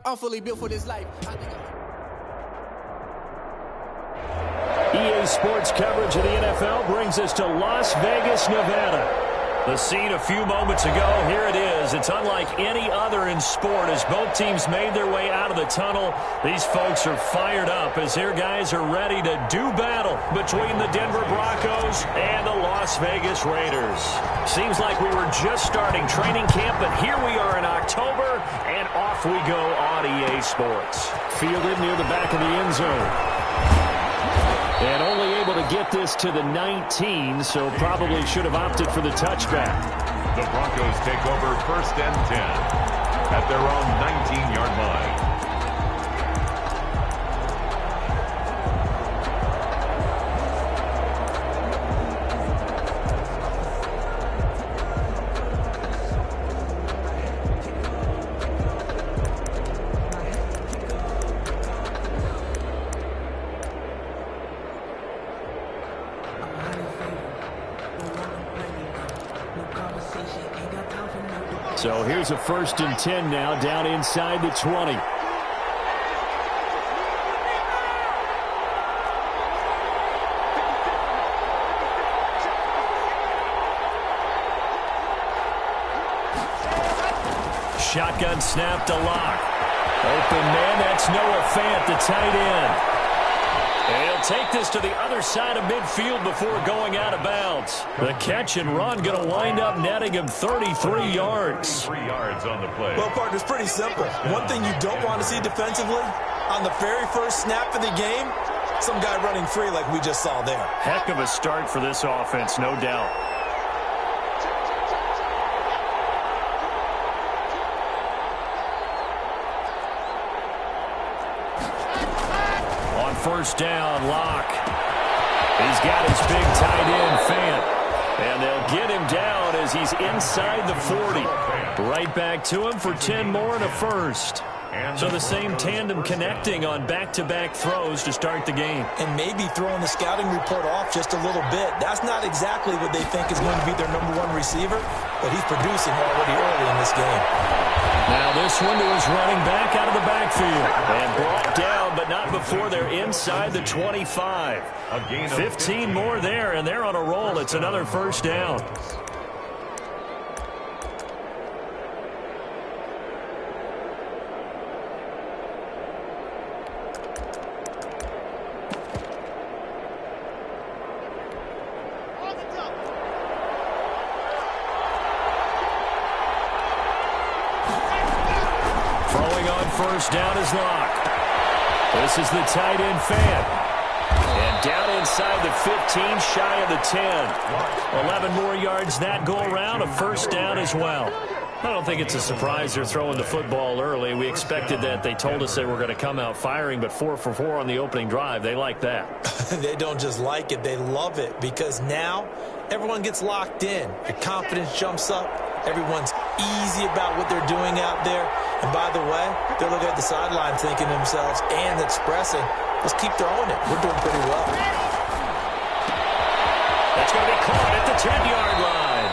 I'm fully built for this life. EA Sports coverage of the NFL brings us to Las Vegas, Nevada. The scene a few moments ago, here it is. It's unlike any other in sport as both teams made their way out of the tunnel. These folks are fired up as their guys are ready to do battle between the Denver Broncos and the Las Vegas Raiders. Seems like we were just starting training camp, but here we are in October, and off we go on EA Sports. Fielded near the back of the end zone. And only able to get this to the 19, so probably should have opted for the touchback. The Broncos take over 1st and 10 at their own 19-yard line. So here's a 1st and 10 now, down inside the 20. Shotgun snap to Locke. Open man, that's Noah Fant, the tight end. And he'll take this to the other side of midfield before going out of bounds. The catch and run going to wind up netting him 33 yards. 3 yards on the play. Well, partner, it's pretty simple. One thing you don't want to see defensively, on the very first snap of the game, some guy running free like we just saw there. Heck of a start for this offense, no doubt. First down, Locke. He's got his big tight end, Fant. And they'll get him down as he's inside the 40. Right back to him for 10 more and a first. So the same tandem connecting on back-to-back throws to start the game. And maybe throwing the scouting report off just a little bit. That's not exactly what they think is going to be their #1 receiver, but he's producing already early in this game. Now this one to his running back out of the backfield. And brought down, but not before they're inside the 25. 15 more there, and they're on a roll. It's another first down. First down is Locke. This is the tight end, Fant. And down inside the 15, shy of the 10. 11 more yards that go around, a first down as well. I don't think it's a surprise they're throwing the football early. We expected that. They told us they were going to come out firing, but 4 for 4 on the opening drive. They like that. They don't just like it, they love it, because now everyone gets locked in. Your confidence jumps up. Everyone's easy about what they're doing out there. And by the way, they're looking at the sideline thinking to themselves and expressing, let's keep throwing it. We're doing pretty well. That's going to be caught at the 10-yard line.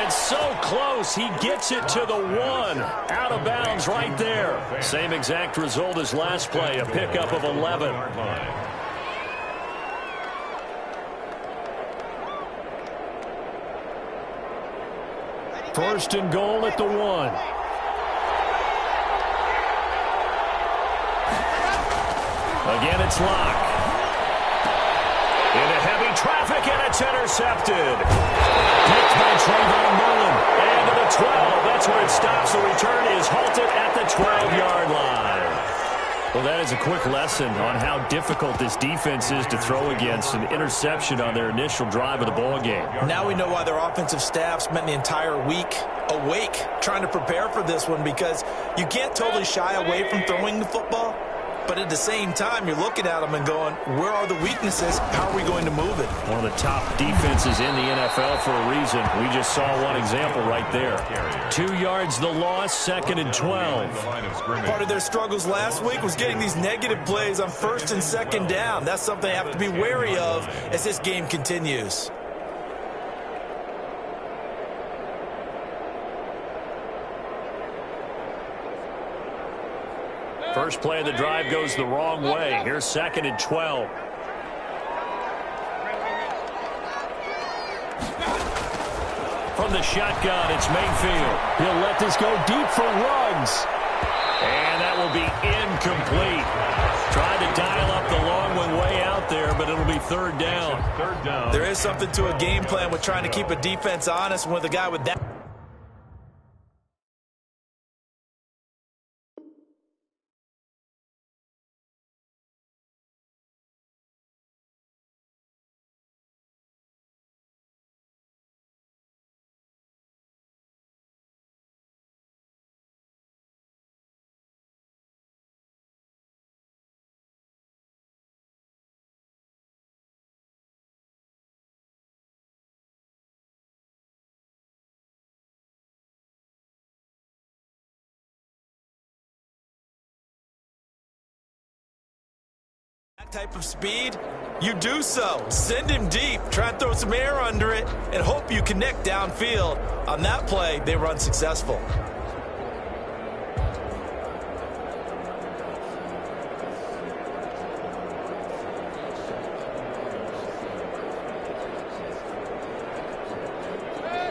And so close, he gets it to the 1. Out of bounds right there. Same exact result as last play, a pickup of 11. First and goal at the 1. Again, it's Locke. Into heavy traffic, and it's intercepted. Picked by Trayvon Mullen. And to the 12. That's where it stops. The return is halted at the 12-yard line. Well, that is a quick lesson on how difficult this defense is to throw against. An interception on their initial drive of the ball game. Now we know why their offensive staff spent the entire week awake trying to prepare for this one, because you can't totally shy away from throwing the football. But at the same time, you're looking at them and going, where are the weaknesses? How are we going to move it? One of the top defenses in the NFL for a reason. We just saw one example right there. 2 yards the loss, 2nd and 12. Part of their struggles last week was getting these negative plays on 1st and 2nd down. That's something they have to be wary of as this game continues. First play of the drive goes the wrong way. Here's 2nd and 12. From the shotgun, it's Mayfield. He'll let this go deep for Ruggs. And that will be incomplete. Trying to dial up the long one way out there, but it'll be 3rd down. There is something to a game plan with trying to keep a defense honest with a guy with that. Type of speed, you do so. Send him deep, try and throw some air under it, and hope you connect downfield. On that play, they were unsuccessful.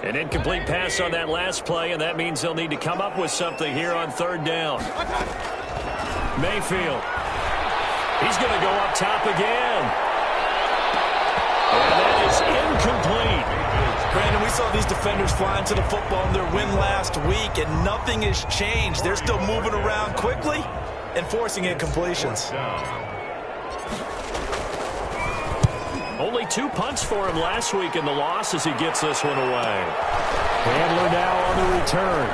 An incomplete pass on that last play, and that means they'll need to come up with something here on 3rd down. Mayfield. He's going to go up top again. And that is incomplete. Brandon, we saw these defenders flying to the football in their win last week, and nothing has changed. They're still moving around quickly and forcing incompletions. Only 2 punts for him last week in the loss as he gets this one away. Handler now on the return.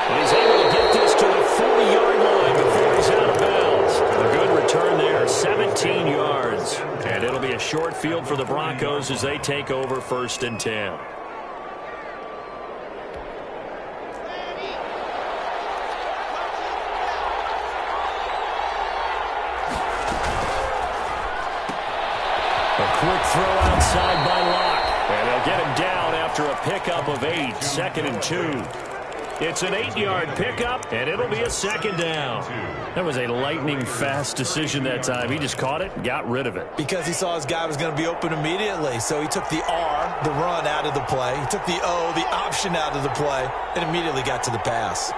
He's able to get this to the 40-yard line before he's out of bounds. A good return there, 17 yards. And it'll be a short field for the Broncos as they take over 1st and 10. A quick throw outside by Locke. And they'll get him down after a pickup of 8, 2nd and 2. It's an 8-yard pickup, and it'll be a 2nd down. That was a lightning-fast decision that time. He just caught it and got rid of it. Because he saw his guy was going to be open immediately, so he took the R, the run, out of the play. He took the O, the option, out of the play, and immediately got to the pass.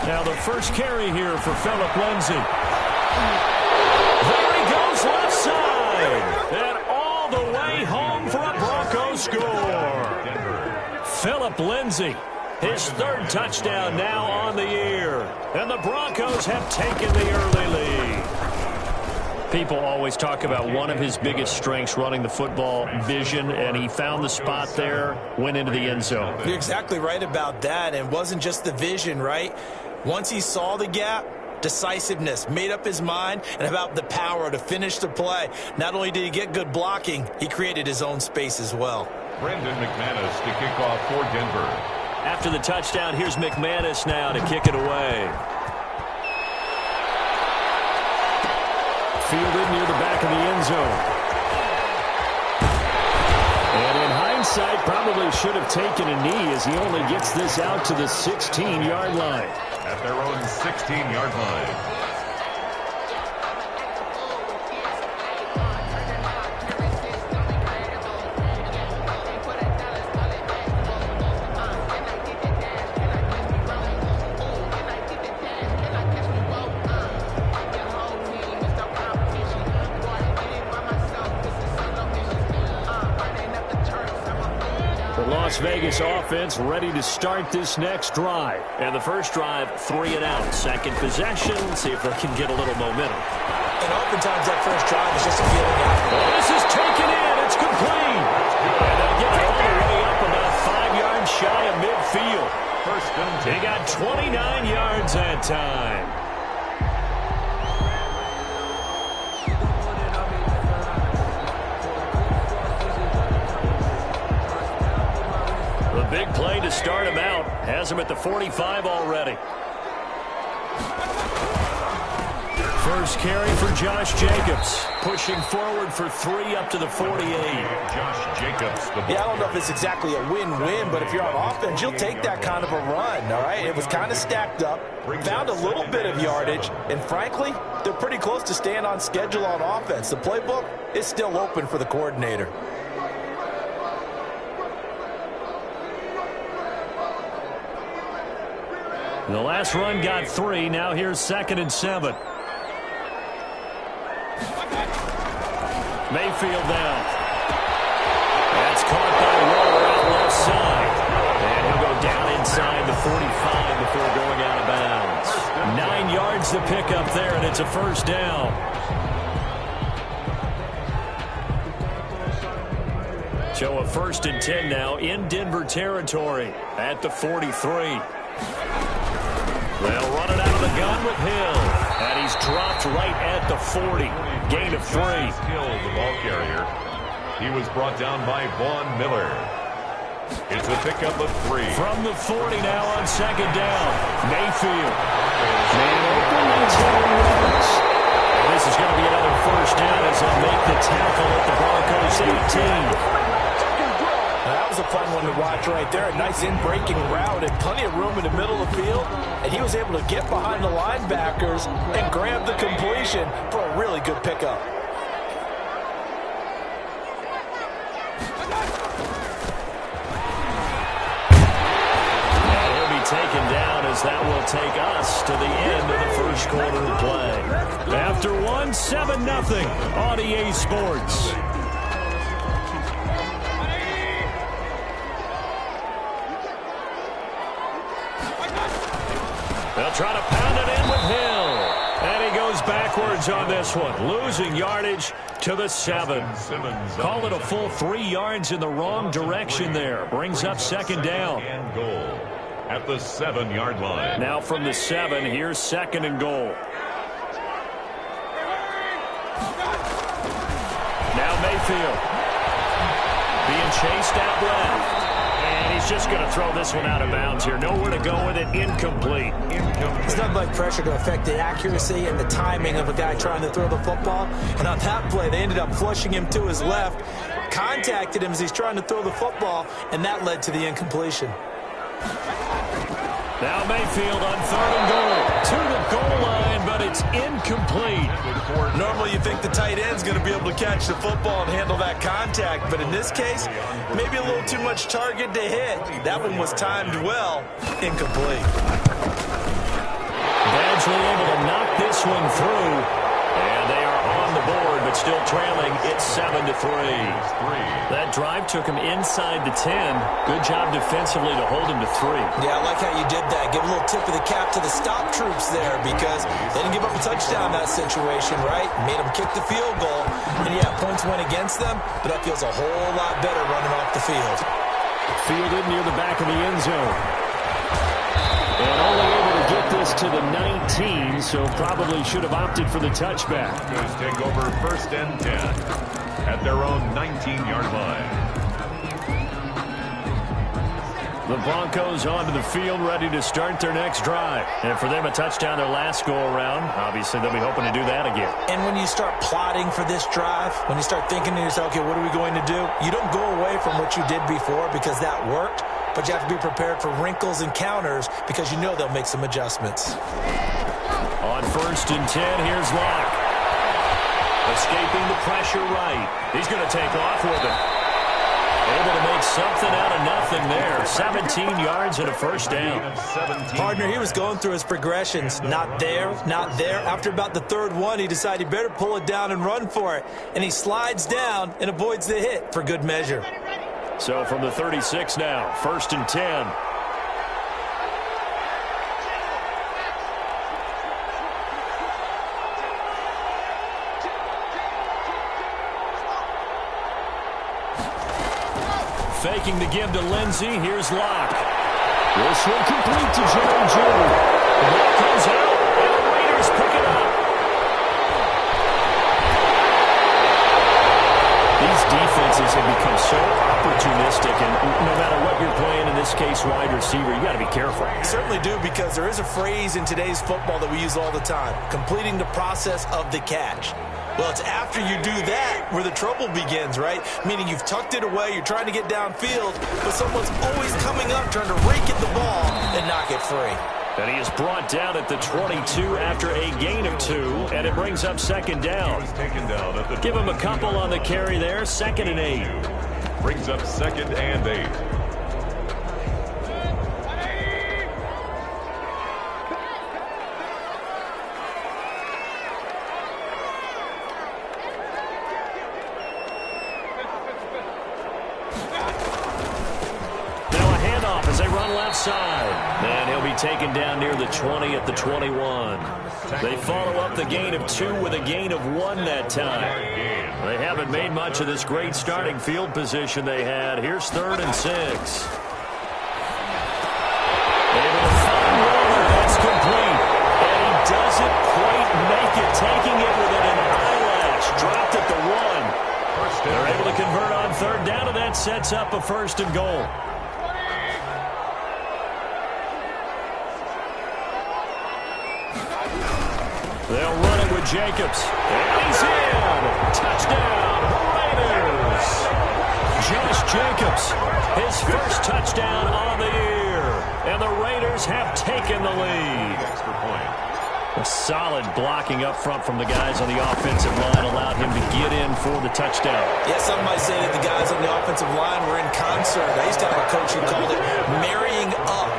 Now the first carry here for Philip Lindsay. There he goes left side. And all the way home for a Broncos score. Philip Lindsay, his 3rd touchdown now on the year. And the Broncos have taken the early lead. People always talk about one of his biggest strengths running the football, vision, and he found the spot there, went into the end zone. You're exactly right about that, and it wasn't just the vision, right? Once he saw the gap, decisiveness, made up his mind, and about the power to finish the play. Not only did he get good blocking, he created his own space as well. Brendan McManus to kick off for Denver. After the touchdown, here's McManus now to kick it away. Fielded near the back of the end zone. And in hindsight, probably should have taken a knee as he only gets this out to the 16-yard line. At their own 16-yard line. Las Vegas offense ready to start this next drive. And the first drive, 3 and out. Second possession, see if they can get a little momentum. And oftentimes that first drive is just a feeling out. Oh, this is taken in. It's complete. And they'll get all the way up about 5 yards shy of midfield. First and 10. They got 29 yards that time. Big play to start him out. Has him at the 45 already. First carry for Josh Jacobs. Pushing forward for 3 up to the 48. Josh Jacobs. Yeah, I don't know if it's exactly a win-win, but if you're on offense, you'll take that kind of a run, all right? It was kind of stacked up, found a little bit of yardage, and frankly, they're pretty close to staying on schedule on offense. The playbook is still open for the coordinator. The last run got 3. Now here's 2nd and 7. Mayfield down. That's caught by Waller out left side. And he'll go down inside the 45 before going out of bounds. 9 yards to pick up there, and it's a first down. So a 1st and 10 now in Denver territory at the 43. They'll run it out of the gun with Hill. And he's dropped right at the 40. Gain of 3. Hill, the ball carrier. He was brought down by Vaughn Miller. It's a pickup of 3. From the 40 now on 2nd down. Mayfield. Man open and 10 yards. This is going to be another first down as they'll make the tackle at the Broncos 18. That was a fun one to watch right there. A nice in-breaking route and plenty of room in the middle of the field. And he was able to get behind the linebackers and grab the completion for a really good pickup. And he'll be taken down as that will take us to the end of the first quarter of play. After 1, 7-0 on EA Sports. They'll try to pound it in with Hill. And he goes backwards on this one. Losing yardage to the 7. Call it a full 3 yards in the wrong direction there. Brings up 2nd down. And goal at the 7-yard line. Now from the 7, here's 2nd and goal. Now Mayfield. Being chased out left. And he's just going to throw this one out of bounds here. Nowhere to go with it. Incomplete. It's not like pressure to affect the accuracy and the timing of a guy trying to throw the football. And on that play, they ended up flushing him to his left, contacted him as he's trying to throw the football, and that led to the incompletion. Now Mayfield on 3rd and goal. To the goal line, but it's incomplete. Normally you think the tight end's going to be able to catch the football and handle that contact, but in this case, maybe a little too much target to hit. That one was timed well. Incomplete. Badgley able to knock this one through. And they are on the board, but still trailing. It's 7-3. That drive took him inside the 10. Good job defensively to hold him to 3. Yeah, I like how you did that. Give a little tip of the cap to the stop troops there because they didn't give up a touchdown in that situation, right? Made them kick the field goal. And yeah, points went against them, but that feels a whole lot better running off the field. Fielded near the back of the end zone. And only able to get this to the 19, so probably should have opted for the touchback. Broncos take over 1st and 10 at their own 19-yard line. The Broncos onto the field, ready to start their next drive. And for them, a touchdown their last go-around. Obviously, they'll be hoping to do that again. And when you start plotting for this drive, when you start thinking to yourself, okay, what are we going to do? You don't go away from what you did before because that worked. But you have to be prepared for wrinkles and counters because you know they'll make some adjustments. On 1st and 10, here's Locke. Escaping the pressure right. He's going to take off with it. Able to make something out of nothing there. 17 yards and a first down. Partner, he was going through his progressions. Not there, not there. After about the 3rd one, he decided he better pull it down and run for it. And he slides down and avoids the hit for good measure. So from the 36 now, 1st and 10. Faking to give to Lindsey. Here's Locke. This one complete to Jerry Jeudy. The ball comes out, and the Raiders pick it up. These defenses have become so opportunistic, and no matter what you're playing, in this case, wide receiver, you got to be careful. Certainly do, because there is a phrase in today's football that we use all the time, completing the process of the catch. Well, it's after you do that where the trouble begins, right? Meaning you've tucked it away, you're trying to get downfield, but someone's always coming up trying to rake at the ball and knock it free. And he is brought down at the 22 after a gain of 2, and it brings up second down. Give him a couple on the carry there, 2nd and 8. Brings up 2nd and 8. Side. And he'll be taken down near the 20 at the 21. They follow up the gain of 2 with a gain of 1 that time. They haven't made much of this great starting field position they had. Here's 3rd and 6. Able to find Warner. That's complete. And he doesn't quite make it, taking it within an eyelash. Dropped at the 1. They're able to convert on 3rd down, and that sets up a 1st and goal. They'll run it with Jacobs. And he's in. Touchdown, Raiders. Josh Jacobs, his first touchdown on the year. And the Raiders have taken the lead. Extra point. A solid blocking up front from the guys on the offensive line allowed him to get in for the touchdown. Yeah, some might say that the guys on the offensive line were in concert. I used to have a coach who called it marrying up,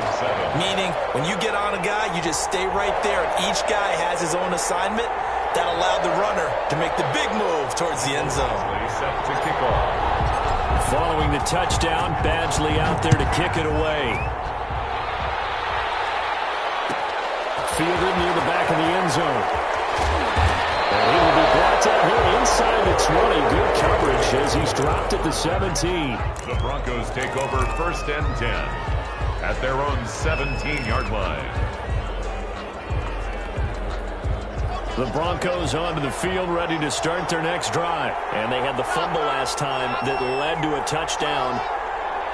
meaning when you get on a guy, you just stay right there, and each guy has his own assignment. That allowed the runner to make the big move towards the end zone. Set to kick off. Following the touchdown, Badgley out there to kick it away. Fielded near the back of the end zone. And he will be brought down here inside the 20. Good coverage as he's dropped at the 17. The Broncos take over 1st and 10 at their own 17-yard line. The Broncos onto the field ready to start their next drive. And they had the fumble last time that led to a touchdown.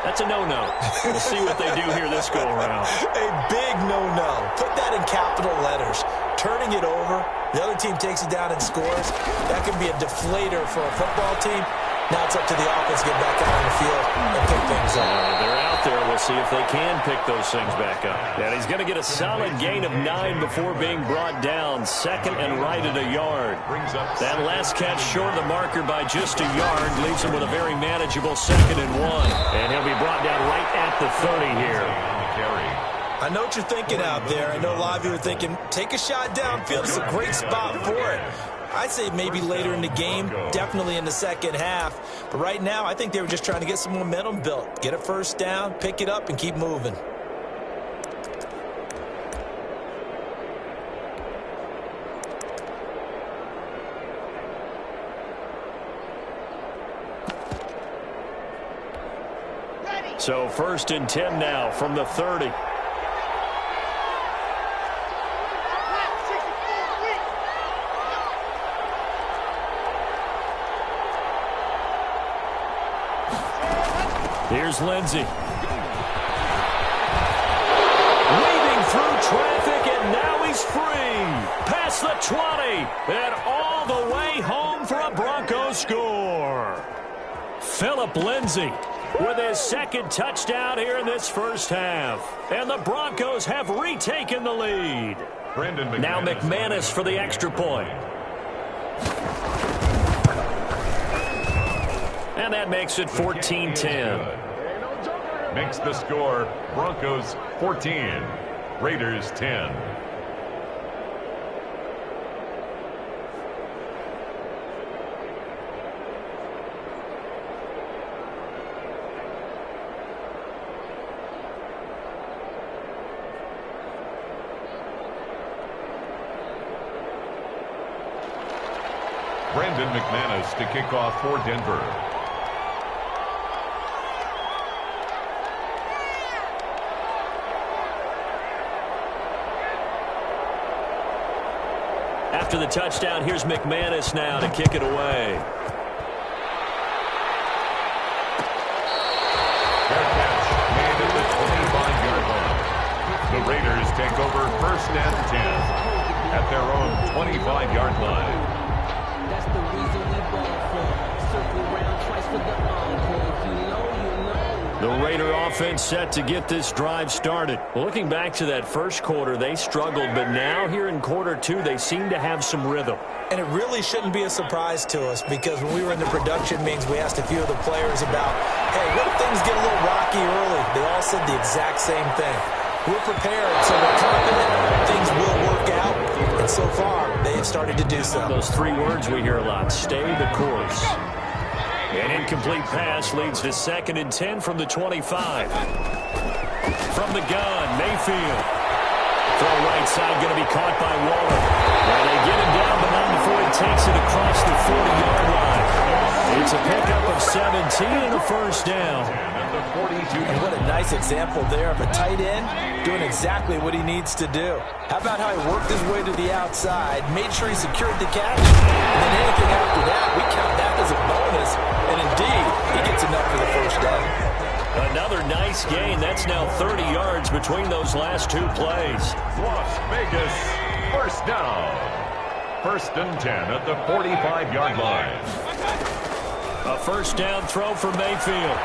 That's a no-no. We'll see what they do here this go-around. A big no-no. Put that in capital letters. Turning it over, the other team takes it down and scores. That can be a deflator for a football team. Now it's up to the offense to get back out on the field and pick things up. They're out there. We'll see if they can pick those things back up. And he's going to get a solid gain of 9 before being brought down. 2nd and right at a yard. That last catch short of the marker by just a yard leaves him with a very manageable 2nd and 1. And he'll be brought down right at the 30 here. I know what you're thinking out there. I know a lot of you are thinking, take a shot downfield. It's a great spot for it. I'd say maybe later in the game, definitely in the second half. But right now, I think they were just trying to get some momentum built. Get a first down, pick it up, and keep moving. So 1st and 10 now from the 30. Here's Lindsey. Weaving through traffic, and now he's free. Past the 20, and all the way home for a Broncos score. Phillip Lindsay with his 2nd touchdown here in this first half. And the Broncos have retaken the lead. Now McManus for the extra point. And that makes it 14-10. Makes the score Broncos 14, Raiders 10. Brandon McManus to kick off for Denver. After the touchdown, here's McManus now to kick it away. Fair catch made at the 25-yard line. The Raiders take over 1st and 10 at their own 25-yard line. That's the reason we ball for. Circle around twice for the encore. If you know, you know. The Raider offense set to get this drive started. Well, looking back to that first quarter, they struggled, but now here in quarter 2, they seem to have some rhythm. And it really shouldn't be a surprise to us because when we were in the production meetings, we asked a few of the players about, hey, what if things get a little rocky early? They all said the exact same thing. We're prepared, so we're confident things will work out. And so far, they have started to do so. Those 3 words we hear a lot, stay the course. An incomplete pass leads to 2nd and 10 from the 25. From the gun, Mayfield. Throw right side, going to be caught by Waller. Well, they get him down, but not before he takes it across the 40-yard line. It's a pickup of 17 and a first down. And what a nice example there of a tight end doing exactly what he needs to do. How about how he worked his way to the outside, made sure he secured the catch, and then anything after that, we count that as a bonus. And indeed, he gets enough for the first down. Another nice gain. That's now 30 yards between those last 2 plays. Las Vegas, first down. 1st and 10 at the 45-yard line. A first down throw for Mayfield.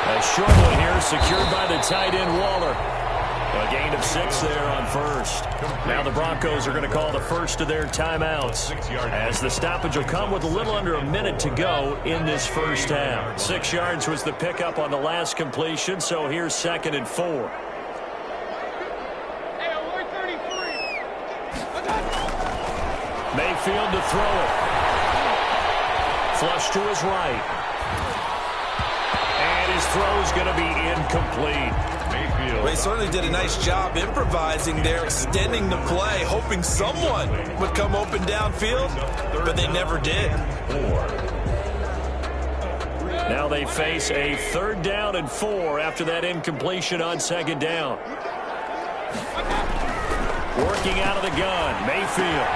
A short one here, secured by the tight end Waller. A gain of 6 there on first. Now the Broncos are going to call the first of their timeouts, as the stoppage will come with a little under a minute to go in this first half. 6 yards was the pickup on the last completion, so here's 2nd and 4. Mayfield to throw it. Flush to his right. And his throw's going to be incomplete. Mayfield. Well, he certainly did a nice job improvising there, extending the play, hoping someone would come open downfield, but they never did. Now they face a 3rd down and 4 after that incompletion on 2nd down. Working out of the gun, Mayfield.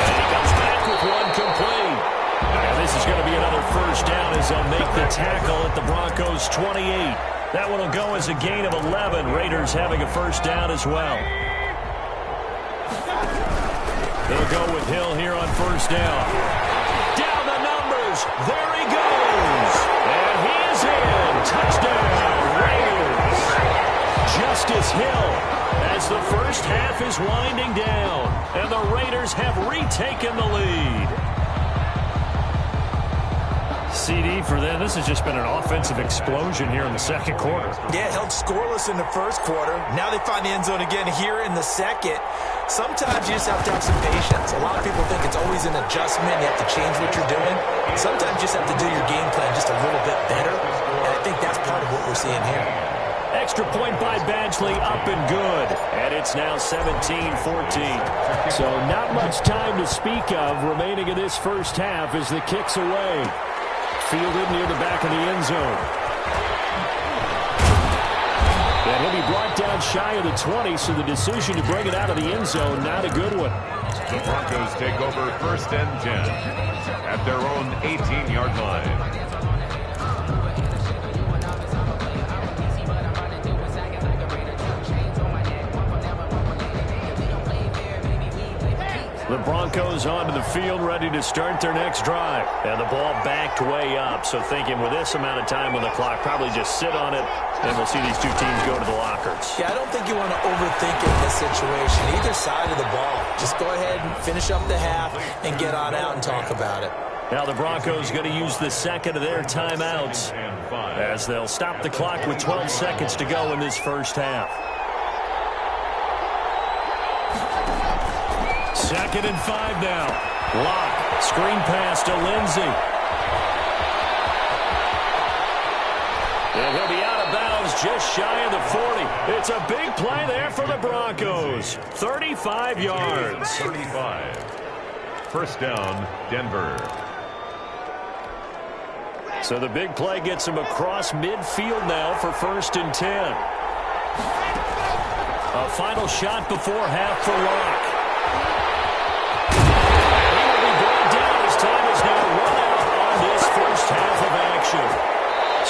And he comes back with one complete. And this is going to be another first down as they'll make the tackle at the Broncos' 28. That one will go as a gain of 11. Raiders having a first down as well. They'll go with Hill here on first down. Down the numbers. There he goes. And he is in. Touchdown, Raiders. Justice Hill as the first half is winding down. And the Raiders have retaken the lead. CD for them. This has just been an offensive explosion here in the second quarter. Yeah, held scoreless in the first quarter. Now they find the end zone again here in the second. Sometimes you just have to have some patience. A lot of people think it's always an adjustment. You have to change what you're doing. Sometimes you just have to do your game plan just a little bit better. And I think that's part of what we're seeing here. Extra point by Badgley, up and good. And it's now 17-14. So not much time to speak of remaining in this first half as the kick's away. Fielded near the back of the end zone. And he'll be brought down shy of the 20, so the decision to bring it out of the end zone, not a good one. The Broncos take over 1st and 10 at their own 18-yard line. The Broncos onto the field, ready to start their next drive. And the ball backed way up, so thinking with this amount of time on the clock, probably just sit on it, and we'll see these two teams go to the lockers. Yeah, I don't think you want to overthink it in this situation. Either side of the ball. Just go ahead and finish up the half and get on out and talk about it. Now the Broncos going to use the second of their timeouts as they'll stop the clock with 12 seconds to go in this first half. 2nd and 5 now. Lock. Screen pass to Lindsey. And he'll be out of bounds just shy of the 40. It's a big play there for the Broncos. 35 yards. 35. First down, Denver. So the big play gets him across midfield now for 1st and 10. A final shot before half for Lock.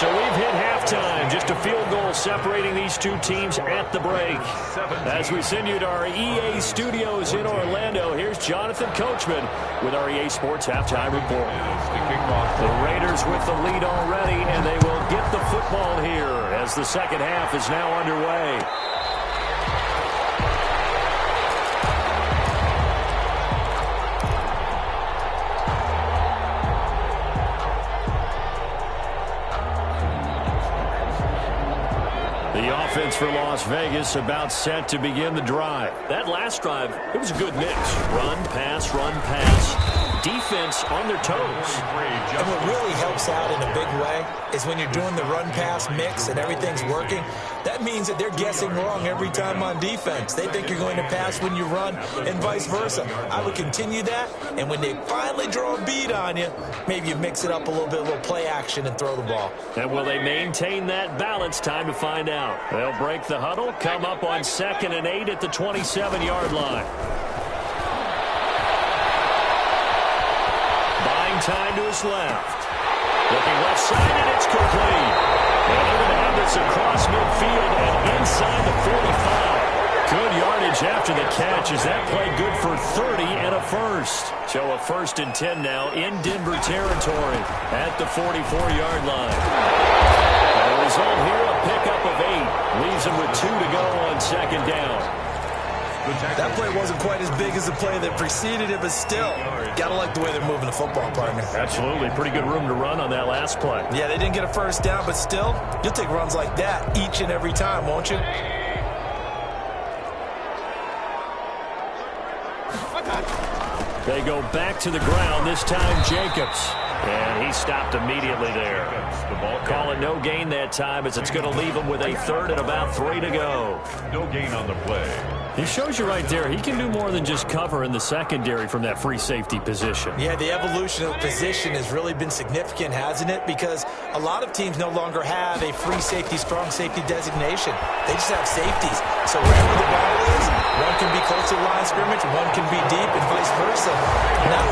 So we've hit halftime. Just a field goal separating these two teams at the break. As we send you to our EA studios in Orlando, here's Jonathan Coachman with our EA Sports Halftime Report. The Raiders with the lead already, and they will get the football here as the second half is now underway. The offense for Las Vegas about set to begin the drive. That last drive, it was a good mix. Run, pass, defense on their toes. And what really helps out in a big way is when you're doing the run-pass mix and everything's working, that means that they're guessing wrong every time on defense. They think you're going to pass when you run and vice versa. I would continue that, and when they finally draw a beat on you, maybe you mix it up a little play action and throw the ball. And will they maintain that balance? Time to find out. They'll break the huddle, come up on 2nd and 8 at the 27-yard line. Buying time to his left. Looking left side, and it's complete. And they're going to have this across midfield and inside the 45. Good yardage after the catch. Is that play good for 30 and a first? So a 1st and 10 now in Denver territory at the 44-yard line. The result here, a pickup of 8. Leaves them with 2 to go on 2nd down. That play wasn't quite as big as the play that preceded it, but still, gotta like the way they're moving the football, partner. Absolutely. Pretty good room to run on that last play. Yeah, they didn't get a first down, but still, you'll take runs like that each and every time, won't you? They go back to the ground, this time Jacobs. And he stopped immediately there. Call it no gain that time as it's going to leave him with a 3rd and about 3 to go. No gain on the play. He shows you right there, he can do more than just cover in the secondary from that free safety position. Yeah, the evolution of position has really been significant, hasn't it? Because a lot of teams no longer have a free safety, strong safety designation. They just have safeties. So wherever the ball is, one can be close to the line of scrimmage, one can be deep, and vice versa. Now,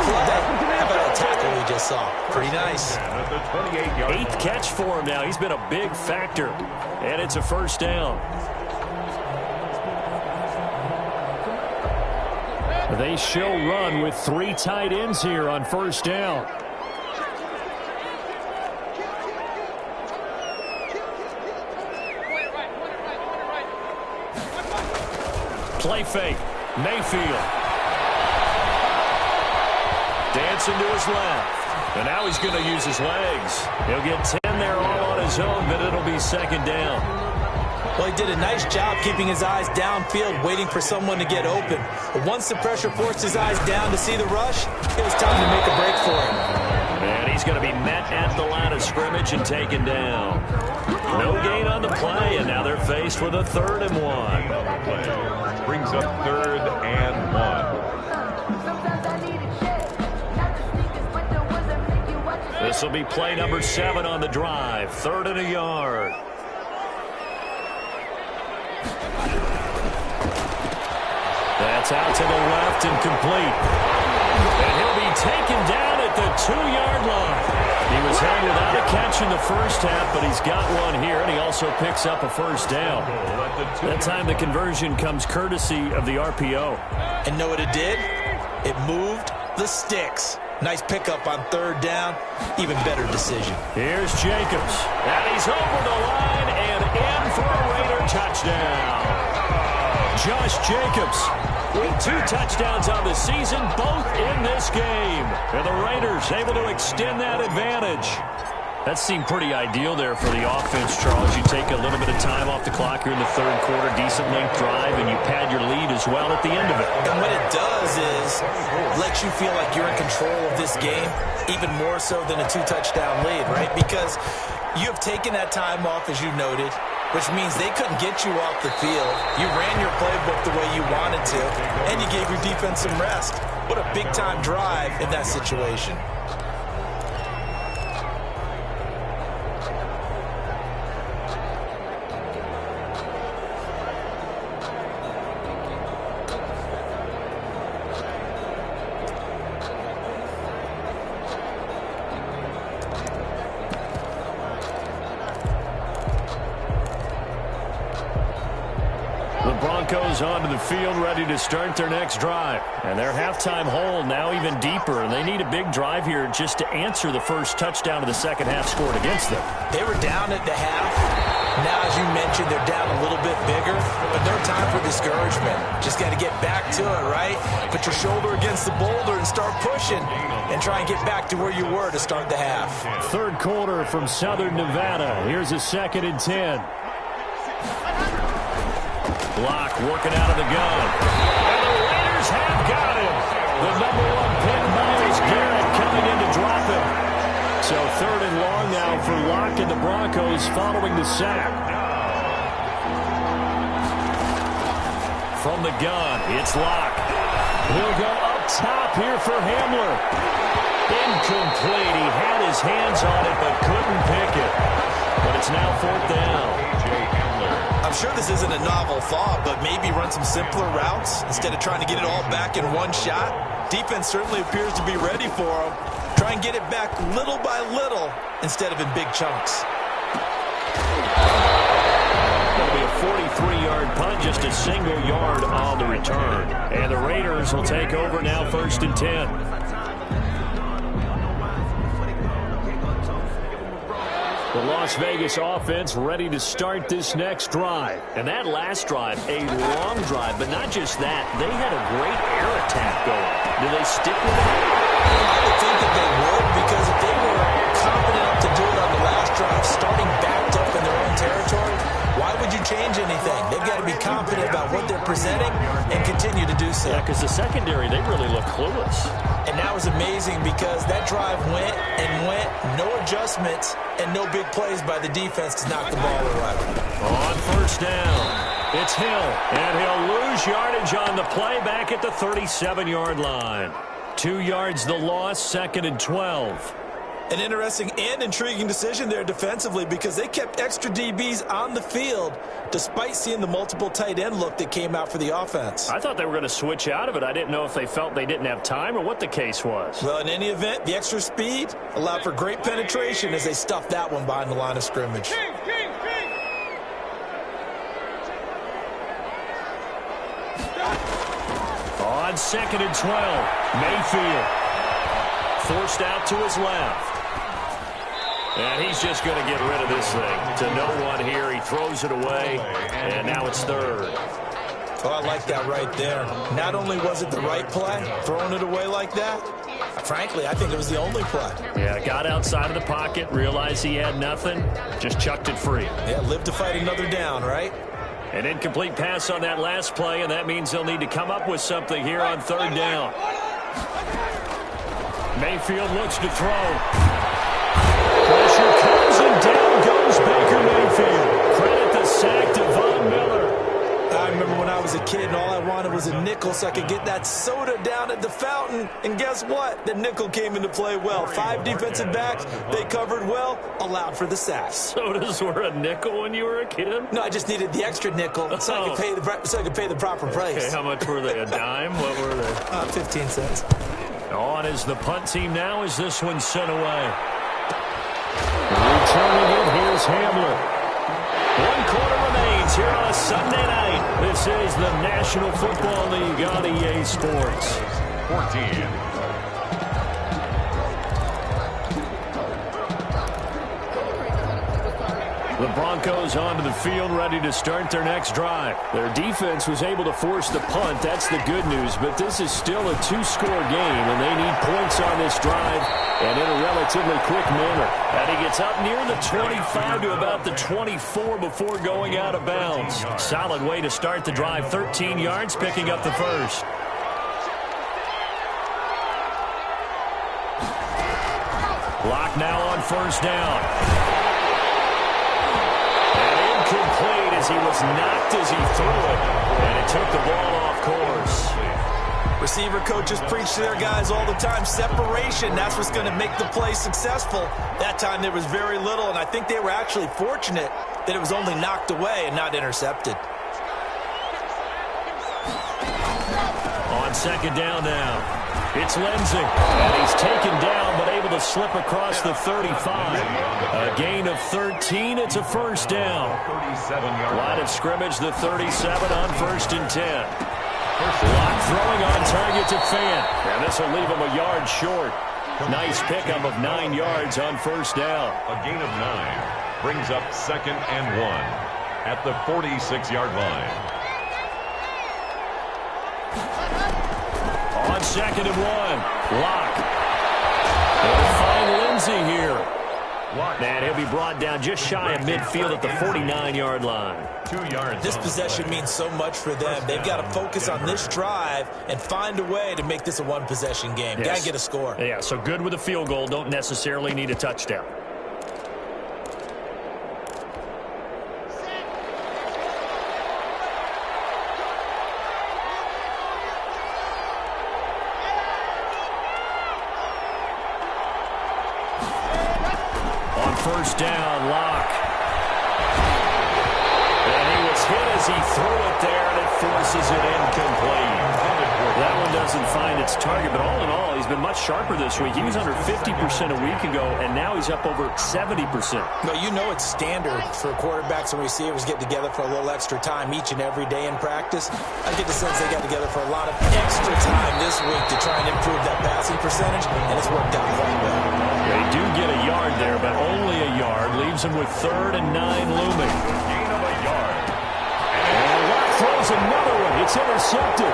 how about that tackle we just saw? Pretty nice. 8th catch for him now. He's been a big factor. And it's a 1st down. They show run with 3 tight ends here on 1st down. Play fake. Mayfield. Dancing to his left. And now he's going to use his legs. He'll get 10 there all on his own, but it'll be 2nd down. Well, he did a nice job keeping his eyes downfield, waiting for someone to get open. But once the pressure forced his eyes down to see the rush, it was time to make a break for him. And he's going to be met at the line of scrimmage and taken down. No gain on the play, and now they're faced with a 3rd and 1. Brings up 3rd and 1. This will be play number 7 on the drive. 3rd and a yard. That's out to the left and complete. And he'll be taken down at the 2-yard line. He was held without a catch in the first half, but he's got one here, and he also picks up a 1st down. That time the conversion comes courtesy of the RPO. And know what it did? It moved the sticks. Nice pickup on 3rd down. Even better decision. Here's Jacobs. And he's over the line and in for a Raider touchdown. Josh Jacobs with 2 touchdowns on the season, both in this game. And the Raiders able to extend that advantage. That seemed pretty ideal there for the offense, Charles. You take a little bit of time off the clock here in the 3rd quarter, decent length drive, and you pad your lead as well at the end of it. And what it does is let you feel like you're in control of this game, even more so than a 2-touchdown lead, right? Because you have taken that time off, as you noted, which means they couldn't get you off the field. You ran your playbook the way you wanted to, and you gave your defense some rest. What a big-time drive in that situation. Broncos onto the field, ready to start their next drive. And their halftime hole now even deeper, and they need a big drive here just to answer the first touchdown of the second half scored against them. They were down at the half. Now, as you mentioned, they're down a little bit bigger, but no time for discouragement. Just got to get back to it, right? Put your shoulder against the boulder and start pushing and try and get back to where you were to start the half. Third quarter from Southern Nevada. Here's a 2nd and 10. Block working out of the gun. And the Raiders have got him. The number 1 pick, Myles Garrett, coming in to drop him. So 3rd and long now for Locke and the Broncos following the sack. From the gun, it's Locke. He'll go up top here for Hamler. Incomplete. He had his hands on it but couldn't pick it. But it's now 4th down. I'm sure this isn't a novel thought, but maybe run some simpler routes instead of trying to get it all back in one shot. Defense certainly appears to be ready for him. Try and get it back little by little instead of in big chunks. That'll be a 43-yard punt, just a single yard on the return. And the Raiders will take over now, 1st and 10. The Las Vegas offense ready to start this next drive. And that last drive, a long drive, but not just that. They had a great air attack going. Do they stick with it? I would think that they would, because if they were confident enough to do it on the last drive, starting backed up in their own territory, why would you change anything? They've got to be confident about what they're presenting and continue to do so. Yeah, because the secondary, they really look clueless. And that was amazing because that drive went and went, no adjustments, and no big plays by the defense to knock the ball away. On 1st down, it's Hill, and he'll lose yardage on the play back at the 37-yard line. 2 yards the loss, 2nd and 12. An interesting and intriguing decision there defensively because they kept extra DBs on the field despite seeing the multiple tight end look that came out for the offense. I thought they were going to switch out of it. I didn't know if they felt they didn't have time or what the case was. Well, in any event, the extra speed allowed for great penetration as they stuffed that one behind the line of scrimmage. On 2nd and 12, Mayfield forced out to his left. And he's just going to get rid of this thing. To no one here, he throws it away, and now it's 3rd. Oh, I like that right there. Not only was it the right play, throwing it away like that, frankly, I think it was the only play. Yeah, got outside of the pocket, realized he had nothing, just chucked it free. Yeah, live to fight another down, right? An incomplete pass on that last play, and that means they'll need to come up with something here on 3rd down. Mayfield looks to throw. Pressure comes, and down goes Baker Mayfield. Credit the sack to Von Miller. I remember when I was a kid and all I wanted was a nickel so I could get that soda down at the fountain. And guess what? The nickel came into play well. 5 defensive backs, they covered well, allowed for the sack. Sodas were a nickel when you were a kid? No, I just needed the extra nickel so I could pay the proper price. Okay, how much were they? A dime? What were they? 15 cents. On is the punt team now as this one's sent away. Returning it, here's Hamler. 1 quarter remains here on a Sunday night. This is the National Football League on EA Sports. 14. The Broncos onto the field, ready to start their next drive. Their defense was able to force the punt. That's the good news, but this is still a 2-score game, and they need points on this drive and in a relatively quick manner. And he gets up near the 25 to about the 24 before going out of bounds. Solid way to start the drive. 13 yards, picking up the first. Lock now on 1st down. Complete as he was knocked as he threw it, and it took the ball off course. Receiver coaches preach to their guys all the time. Separation, that's what's going to make the play successful. That time there was very little, and I think they were actually fortunate that it was only knocked away and not intercepted. On 2nd down now. It's Lindsey, and he's taken down but able to slip across the 35. A gain of 13. It's a first down. Line of scrimmage, the 37 on 1st and 10. Lock throwing on target to Fant, and this will leave him a yard short. Nice pickup of 9 yards on first down. A gain of 9 brings up 2nd and 1 at the 46-yard line. On 2nd and 1, Lock. They'll find Lindsey here. And he'll be brought down just shy of midfield at the 49-yard line. 2 yards. This possession means so much for them. They've got to focus on this drive and find a way to make this a one-possession game. Yes. Got to get a score. Yeah, so good with a field goal. Don't necessarily need a touchdown. First down, Lock. And he was hit as he threw it there, and it forces it incomplete. That one doesn't find its target, but all in all, he's been much sharper this week. He was under 50% a week ago, and now he's up over 70%. But you know it's standard for quarterbacks and receivers get together for a little extra time each and every day in practice. I get the sense they got together for a lot of extra time this week to try and improve that passing percentage, and it's worked out quite well. They do get a yard there, but only a yard. Leaves him with 3rd and 9 looming. Gain of a yard. And Lock throws another one. It's intercepted.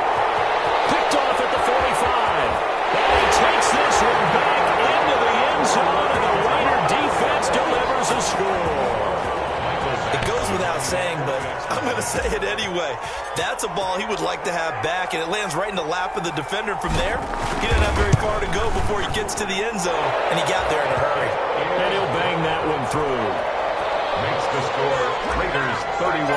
Picked off at the 45. And he takes this one back into the end zone, and the Raider defense delivers a score. It goes without saying, but I'm going to say it anyway. That's a ball he would like to have back, and it lands right in the lap of the defender from there. He doesn't have very far to go before he gets to the end zone, and he got there in a hurry. And he'll bang that one through. Makes the score Raiders 31.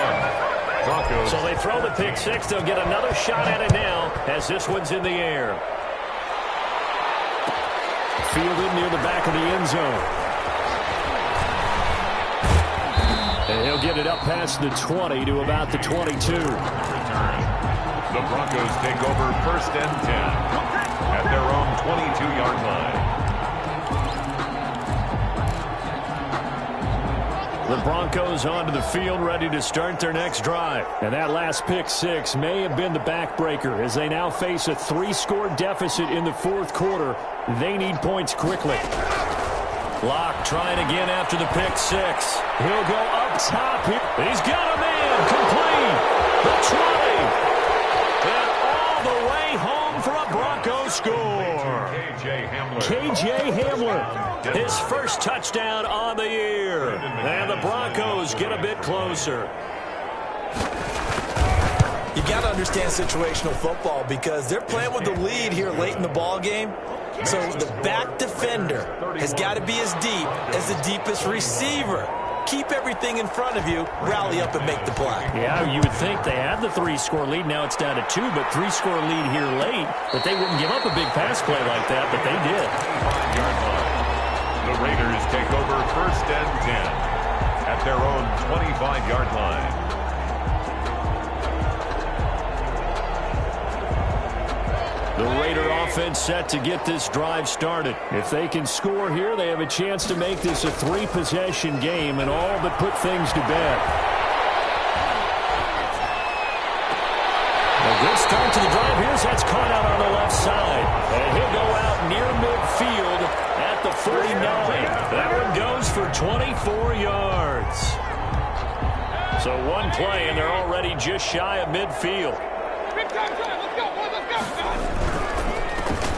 Broncos. So they throw the pick six. They'll get another shot at it now as this one's in the air. Fielded near the back of the end zone. And he'll get it up past the 20 to about the 22. The Broncos take over 1st and 10 at their own 22-yard line. The Broncos onto the field, ready to start their next drive. And that last pick six may have been the backbreaker as they now face a 3-score deficit in the 4th quarter. They need points quickly. Lock trying again after the pick six. He'll go up top. He's got a man complete. The 20. And all the way home for a Broncos score. K.J. Hamler, his first touchdown on the year. And the Broncos get a bit closer. You got to understand situational football because they're playing with the lead here late in the ball game. So the back defender has got to be as deep as the deepest receiver. Keep everything in front of you, rally up and make the play. Yeah, you would think they had the 3-score lead. Now it's down to 2, but 3-score lead here late. That they wouldn't give up a big pass play like that, but they did. The Raiders take over 1st and 10 at their own 25-yard line. The Raider offense set to get this drive started. If they can score here, they have a chance to make this a 3-possession game and all but put things to bed. A good start to the drive. Here's that's caught out on the left side. And he'll go out near midfield at the 49. That one goes for 24 yards. So one play, and they're already just shy of midfield.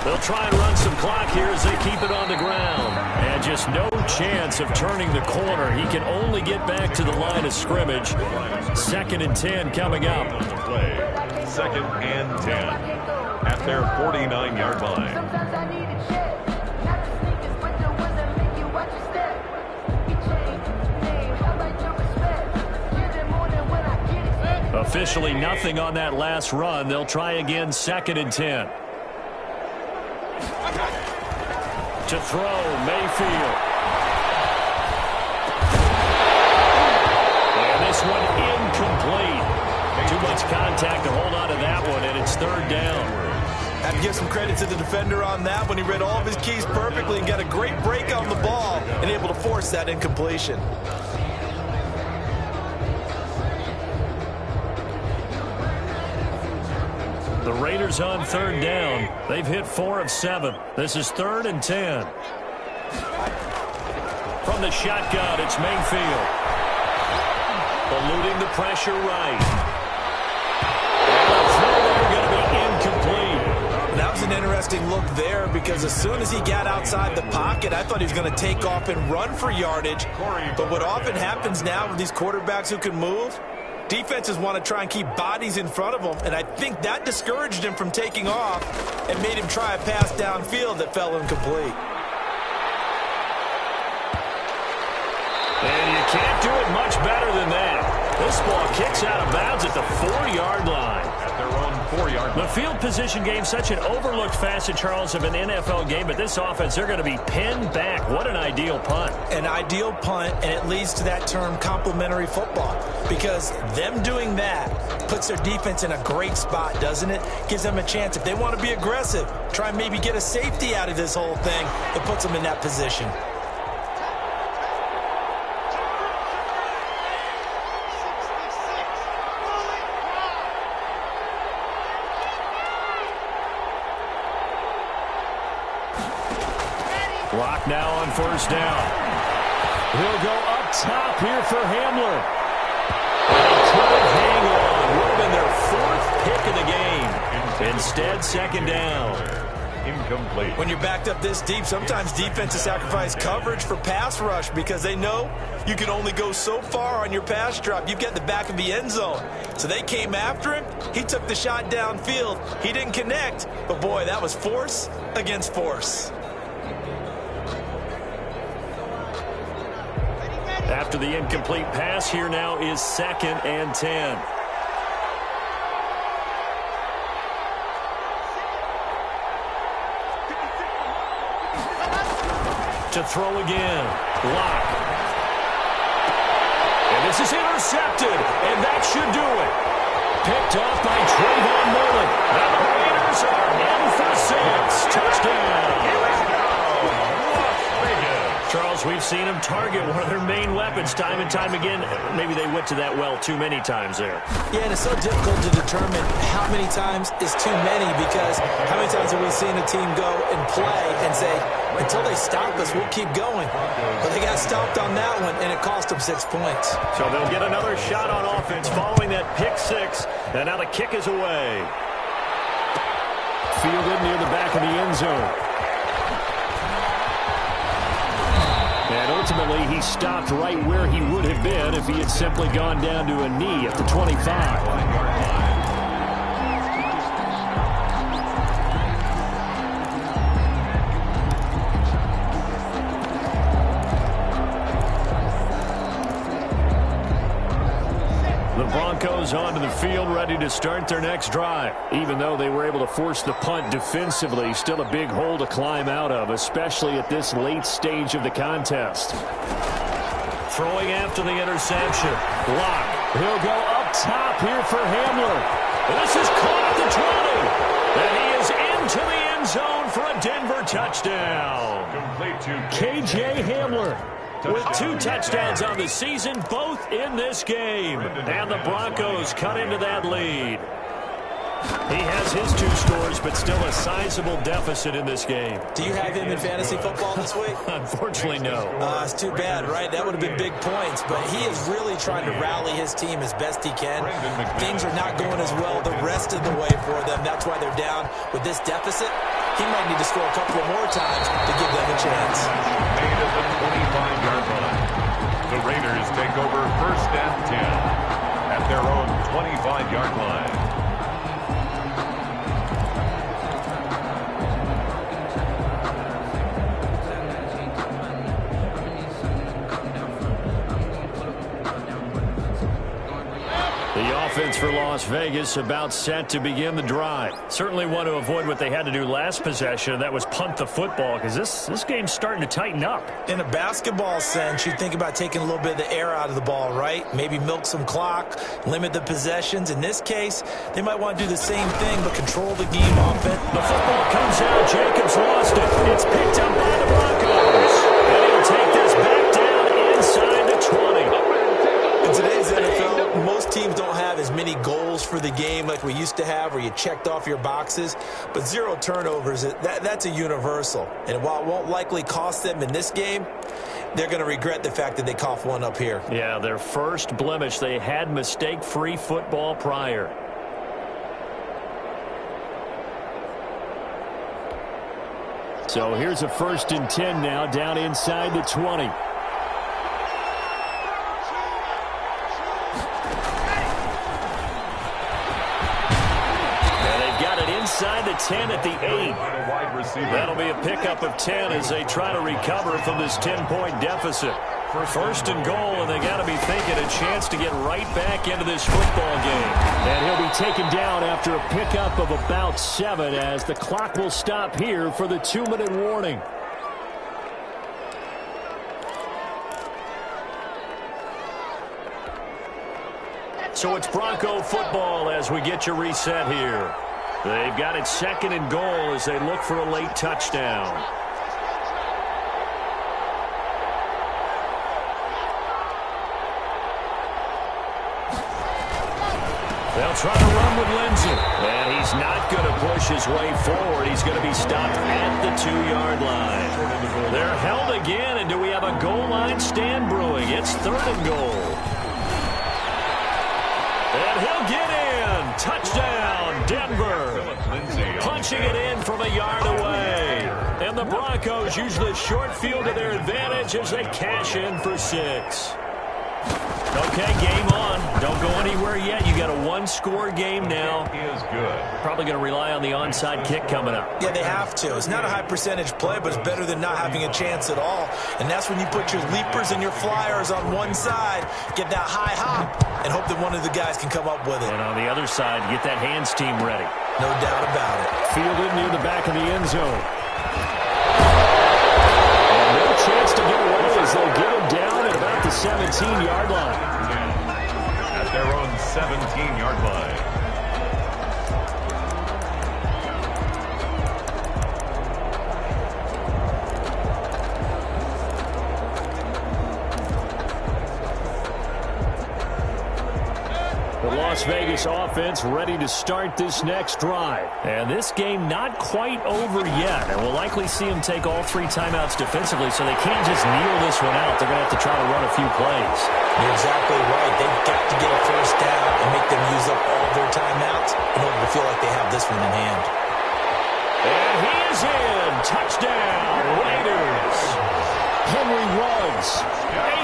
They'll try and run some clock here as they keep it on the ground. And just no chance of turning the corner. He can only get back to the line of scrimmage. 2nd and 10 coming up. 2nd and 10 at their 49-yard line. Officially nothing on that last run. They'll try again 2nd and 10. To throw, Mayfield. And this one incomplete. Too much contact to hold on to that one, and it's 3rd down. I have to give some credit to the defender on that when he read all of his keys perfectly and got a great break on the ball and able to force that incompletion. The Raiders on third down. They've hit 4 of 7. This is 3rd and 10. From the shotgun, it's Mayfield. Eluding the pressure right. And the throw there going to be incomplete. That was an interesting look there because as soon as he got outside the pocket, I thought he was going to take off and run for yardage. But what often happens now with these quarterbacks who can move, defenses want to try and keep bodies in front of them, and I think that discouraged him from taking off and made him try a pass downfield that fell incomplete. And you can't do it much better than that. This ball kicks out of bounds at the 4-yard line. At their own 4-yard line. The field position game, such an overlooked facet, Charles, of an NFL game, but this offense, they're going to be pinned back. What an ideal punt. An ideal punt, and it leads to that term complementary football, because them doing that puts their defense in a great spot, doesn't it? Gives them a chance. If they want to be aggressive, try and maybe get a safety out of this whole thing, it puts them in that position. Clock now on first down. He'll go up top here for Hamler. And he couldn't hang on. Would have been their 4th pick of the game. Instead, 2nd down. Incomplete. When you're backed up this deep, sometimes defenses sacrifice coverage for pass rush because they know you can only go so far on your pass drop. You've got the back of the end zone. So they came after him. He took the shot downfield. He didn't connect. But, boy, that was force against force. After the incomplete pass, here now is 2nd and 10. To throw again. Lock. And this is intercepted, and that should do it. Picked off by Trayvon Mullen. Now the Raiders are in for 6. Touchdown. Charles, we've seen them target one of their main weapons time and time again. Maybe they went to that well too many times there. Yeah, and it's so difficult to determine how many times is too many, because how many times have we seen a team go and play and say, until they stop us, we'll keep going. But they got stopped on that one, and it cost them 6 points. So they'll get another shot on offense following that pick 6. And now the kick is away. Fielded near the back of the end zone. And ultimately, he stopped right where he would have been if he had simply gone down to a knee at the 25. The Broncos onto the field, ready to start their next drive. Even though they were able to force the punt defensively, still a big hole to climb out of, especially at this late stage of the contest. Throwing after the interception. Lock. He'll go up top here for Hamler. This is caught at the 20. And he is into the end zone for a Denver touchdown. Complete to KJ Hamler. With 2 touchdowns on the season, both in this game. And the Broncos cut into that lead. He has his 2 scores, but still a sizable deficit in this game. Do you have him in fantasy football this week? Unfortunately, no. It's too bad, right? That would have been big points, but he is really trying to rally his team as best he can. Things are not going as well the rest of the way for them. That's why they're down with this deficit. He might need to score a couple of more times to give them a chance. Made at the 25-yard line. The Raiders take over 1st and 10 at their own 25-yard line. The offense for Las Vegas, about set to begin the drive. Certainly want to avoid what they had to do last possession. That was punt the football, because this game's starting to tighten up. In a basketball sense, you think about taking a little bit of the air out of the ball, right? Maybe milk some clock, limit the possessions. In this case, they might want to do the same thing, but control the game offense. The football comes out. Jacobs lost it. It's picked up by the Broncos. And he'll take this back down inside the 20. In today's NFL, most teams don't have as many goals for the game like we used to have, where you checked off your boxes. But 0 turnovers, that's a universal. And while it won't likely cost them in this game, they're going to regret the fact that they coughed one up here. Yeah, their first blemish. They had mistake-free football prior. So here's a 1st and 10 now, down inside the 20. Inside the 10 at the 8. That'll be a pickup of 10 as they try to recover from this 10-point deficit. 1st and goal, and they got to be thinking a chance to get right back into this football game. And he'll be taken down after a pickup of about 7 as the clock will stop here for the 2-minute warning. So it's Bronco football as we get you reset here. They've got it 2nd and goal as they look for a late touchdown. They'll try to run with Lindsay. And he's not going to push his way forward. He's going to be stopped at the 2-yard line. They're held again, and do we have a goal line stand brewing? It's 3rd and goal. And he'll get in. Touchdown, Denver. Punching it in from a yard away. And the Broncos use the short field to their advantage as they cash in for 6. Okay, game on. Don't go anywhere yet. You got a 1-score game now. He is good. Probably going to rely on the onside kick coming up. Yeah, they have to. It's not a high percentage play, but it's better than not having a chance at all. And that's when you put your leapers and your flyers on one side, get that high hop, and hope that one of the guys can come up with it. And on the other side, get that hands team ready. No doubt about it. Fielded near the back of the end zone. And no chance to get away as they'll get him down at about the 17-yard line. At their own 17-yard line. The Las Vegas offense ready to start this next drive. And this game not quite over yet. And we'll likely see them take all 3 timeouts defensively, so they can't just kneel this one out. They're going to have to try to run a few plays. You're exactly right. They've got to get a 1st down and make them use up all their timeouts in order to feel like they have this one in hand. And he is in. Touchdown, Raiders. Henry Ruggs,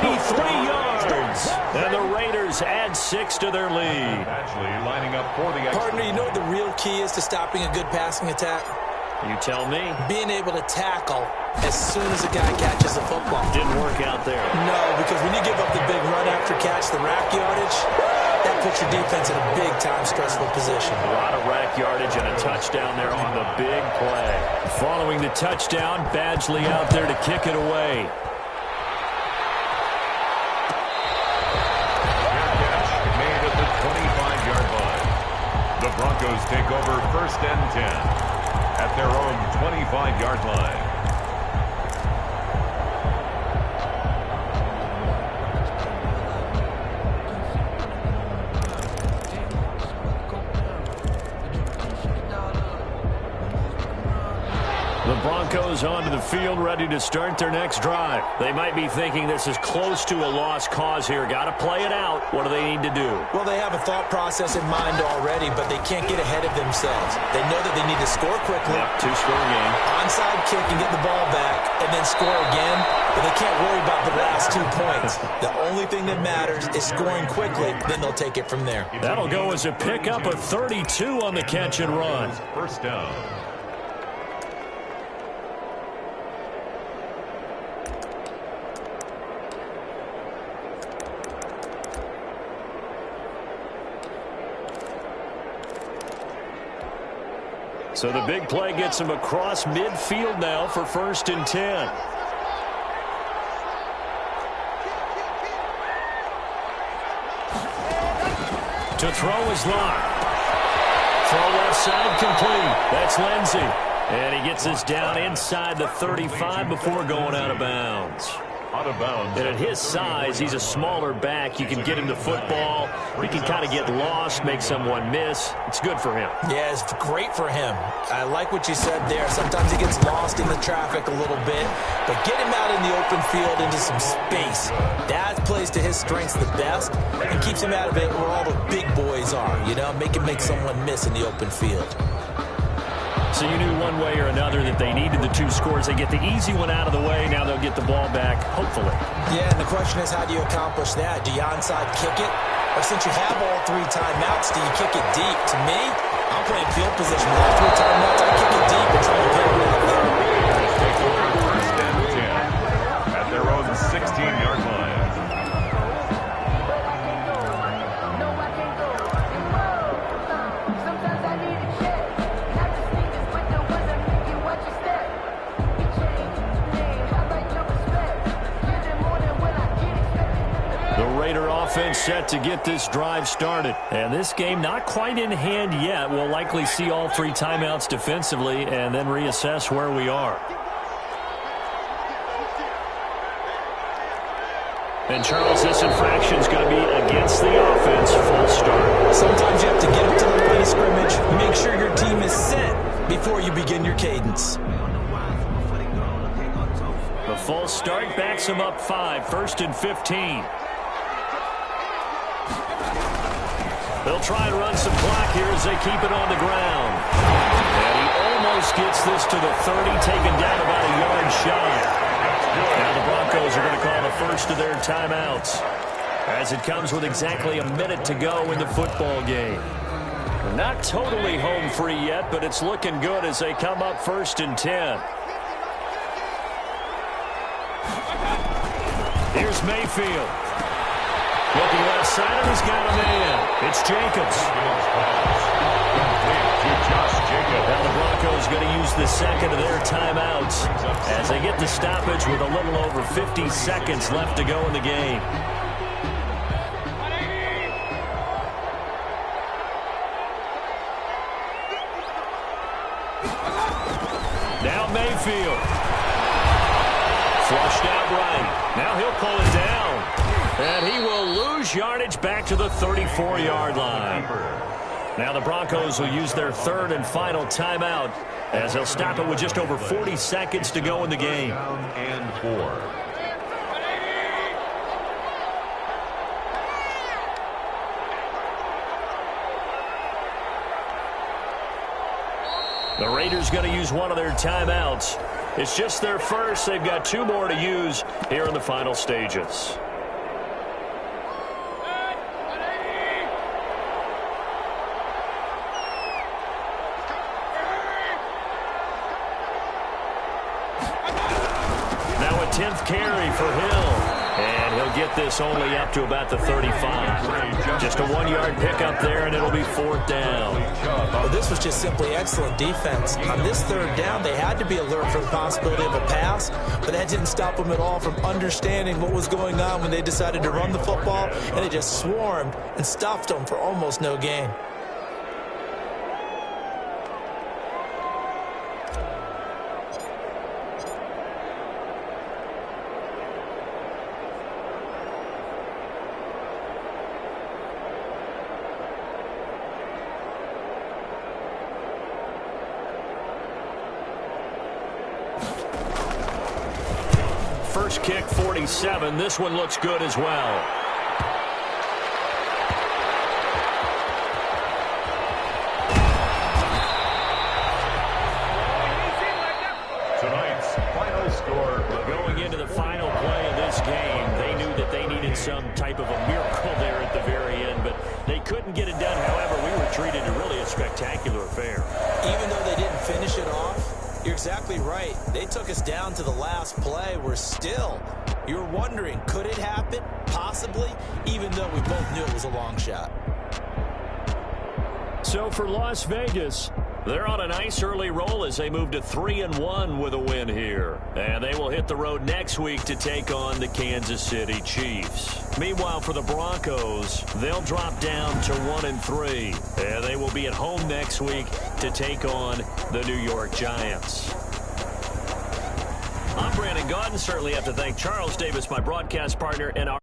83 yards. And the Raiders add 6 to their lead. Actually lining up for the extra. Partner, you know what the real key is to stopping a good passing attack? You tell me. Being able to tackle as soon as a guy catches a football. Didn't work out there. No, because when you give up the big run after catch, the rack yardage, that puts your defense in a big-time stressful position. A lot of rack yardage and a touchdown there on the big play. Following the touchdown, Badgley out there to kick it away. Made at the 25-yard line. The Broncos take over 1st and 10 at their own 25-yard line. The Broncos onto the field, ready to start their next drive. They might be thinking this is close to a lost cause here. Got to play it out. What do they need to do? Well, they have a thought process in mind already, but they can't get ahead of themselves. They know that they need to score quickly. Yep, 2-score game. Onside kick and get the ball back, and then score again. But they can't worry about the last 2 points. The only thing that matters is scoring quickly. Then they'll take it from there. That'll go as a pickup of 32 on the catch and run. 1st down. So the big play gets him across midfield now for 1st and 10. To throw is locked. Throw left side complete. That's Lindsey. And he gets this down inside the 35 before going out of bounds. Out of bounds. And at his size, he's a smaller back. You can get him to football. He can kind of get lost, make someone miss. It's good for him. Yeah, it's great for him. I like what you said there. Sometimes he gets lost in the traffic a little bit, but get him out in the open field into some space. That plays to his strengths the best and keeps him out of it where all the big boys are, you know, make him make someone miss in the open field. So you knew one way or another that they needed the 2 scores. They get the easy one out of the way. Now they'll get the ball back, hopefully. Yeah, and the question is, how do you accomplish that? Do you onside kick it? Or since you have all 3 timeouts, do you kick it deep? To me, I'm playing field position. With all 3 timeouts, I kick it deep and try to get it out there. Take over 1st and 10 at their own 16-yard line. Offense set to get this drive started. And this game not quite in hand yet. We'll likely see all 3 timeouts defensively and then reassess where we are. And Charles, this infraction is going to be against the offense. Full start. Sometimes you have to get up to the line of scrimmage, make sure your team is set before you begin your cadence. The full start backs him up 5, 1st and 15. They'll try and run some clock here as they keep it on the ground. And he almost gets this to the 30, taken down about a yard shy. Now the Broncos are going to call the first of their timeouts, as it comes with exactly a minute to go in the football game. They're not totally home free yet, but it's looking good as they come up 1st and 10. Here's Mayfield. Looking left side, and he's got a man. It's Jacobs. Now the Broncos going to use the second of their timeouts as they get the stoppage with a little over 50 seconds left to go in the game. Now Mayfield. Flushed out right. Now he'll pull it down. And he will lose yardage back to the 34-yard line. Now the Broncos will use their 3rd and final timeout as they'll stop it with just over 40 seconds to go in the game. And 4. The Raiders going to use one of their timeouts. It's just their first. They've got 2 more to use here in the final stages. Now a 10th carry for Hill. And he'll get this only up to about the 35. Just a 1-yard pickup there, and it'll be 4th down. Well, this was just simply excellent defense. On this 3rd down, they had to be alert for the possibility of a pass, but that didn't stop them at all from understanding what was going on when they decided to run the football, and they just swarmed and stuffed them for almost no gain. First kick, 47. This one looks good as well. Tonight's final score. Going into the final play of this game, they knew that they needed some type of a miracle there at the very end, but they couldn't get it done. However, we were treated to really a spectacular affair. Even though they didn't finish it off, you're exactly right. They took us down to the last play. We're still, you're wondering, could it happen? Possibly, even though we both knew it was a long shot. So for Las Vegas, They're on a nice early roll as they move to 3-1 with a win here. And they will hit the road next week to take on the Kansas City Chiefs. Meanwhile, for the Broncos, they'll drop down to 1-3. And they will be at home next week to take on the New York Giants. I'm Brandon Gaudin. Certainly have to thank Charles Davis, my broadcast partner, and our